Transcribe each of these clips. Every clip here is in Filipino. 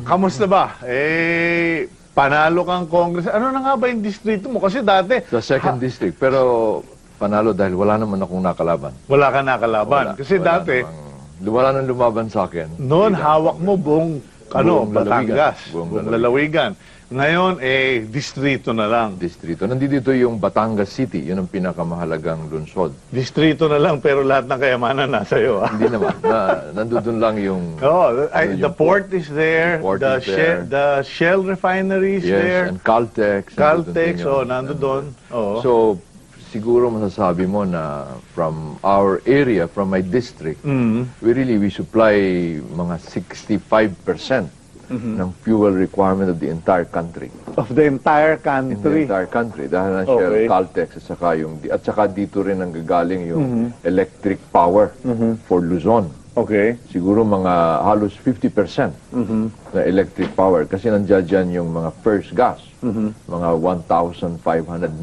Kamusta ba? Panalo kang Congress. Ano na nga ba yung distrito mo? Kasi dati, Sa second district. Pero panalo dahil wala naman akong nakalaban. wala ka nakalaban. Kasi dati, Wala nang lumaban sa akin. noon hawak mo buong, Buong lalawigan. Batangas. Buong lalawigan. Ngayon, distrito na lang. Distrito. Nandito yung Batangas City. Yun ang pinakamahalagang lungsod. Distrito na lang, pero lahat ng kayamanan nasa iyo. Hindi naman. Nandun lang yung... The port is there. The port is there. The Shell refinery is there. Yes, and Caltex. Caltex, nandun doon. Oo. So, siguro masasabi mo na from our area, from my district, we supply mga 65% ng fuel requirement of the entire country. Of the entire In the country. entire country. Dahil na Shell, Caltex, at saka dito rin ang gagaling yung electric power for Luzon. Okay. Siguro mga halos 50% na electric power. Kasi nandiyan dyan yung mga first gas, mga 1,500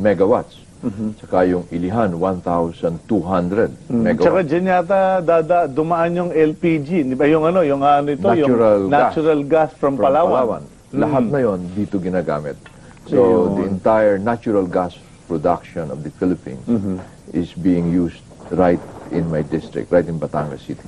megawatts. Tsaka yung Ilihan, 1,200 megawatts. Tsaka dyan yata dumaan yung LPG. Di ba yung natural gas from Palawan. Lahat na yon dito ginagamit. So, the entire natural gas production of the Philippines is being used right in my district, right in Batangas City.